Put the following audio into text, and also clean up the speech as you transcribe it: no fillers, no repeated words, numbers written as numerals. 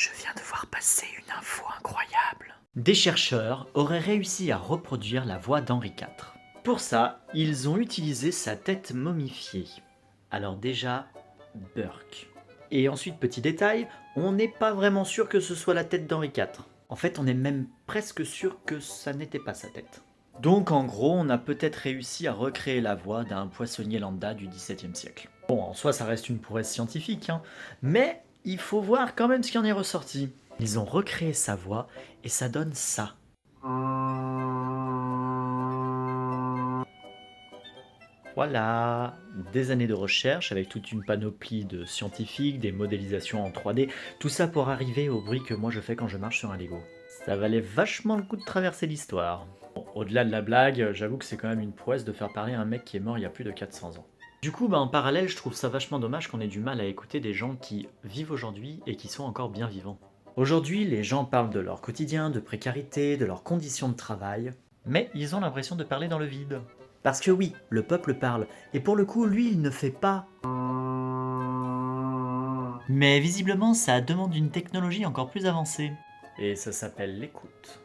Je viens de voir passer une info incroyable. Des chercheurs auraient réussi à reproduire la voix d'Henri IV. Pour ça, ils ont utilisé sa tête momifiée. Alors déjà, Burke. Et ensuite, petit détail, on n'est pas vraiment sûr que ce soit la tête d'Henri IV. En fait, on est même presque sûr que ça n'était pas sa tête. Donc en gros, on a peut-être réussi à recréer la voix d'un poissonnier lambda du XVIIe siècle. Bon, en soi, ça reste une prouesse scientifique, hein, mais il faut voir quand même ce qui en est ressorti. Ils ont recréé sa voix et ça donne ça. Voilà, des années de recherche avec toute une panoplie de scientifiques, des modélisations en 3D, tout ça pour arriver au bruit que moi je fais quand je marche sur un Lego. Ça valait vachement le coup de traverser l'histoire. Bon, au-delà de la blague, j'avoue que c'est quand même une prouesse de faire parler un mec qui est mort il y a plus de 400 ans. Du coup, en parallèle, je trouve ça vachement dommage qu'on ait du mal à écouter des gens qui vivent aujourd'hui et qui sont encore bien vivants. Aujourd'hui, les gens parlent de leur quotidien, de précarité, de leurs conditions de travail, mais ils ont l'impression de parler dans le vide. Parce que oui, le peuple parle, et pour le coup, lui, il ne fait pas. Mais visiblement, ça demande une technologie encore plus avancée. Et ça s'appelle l'écoute.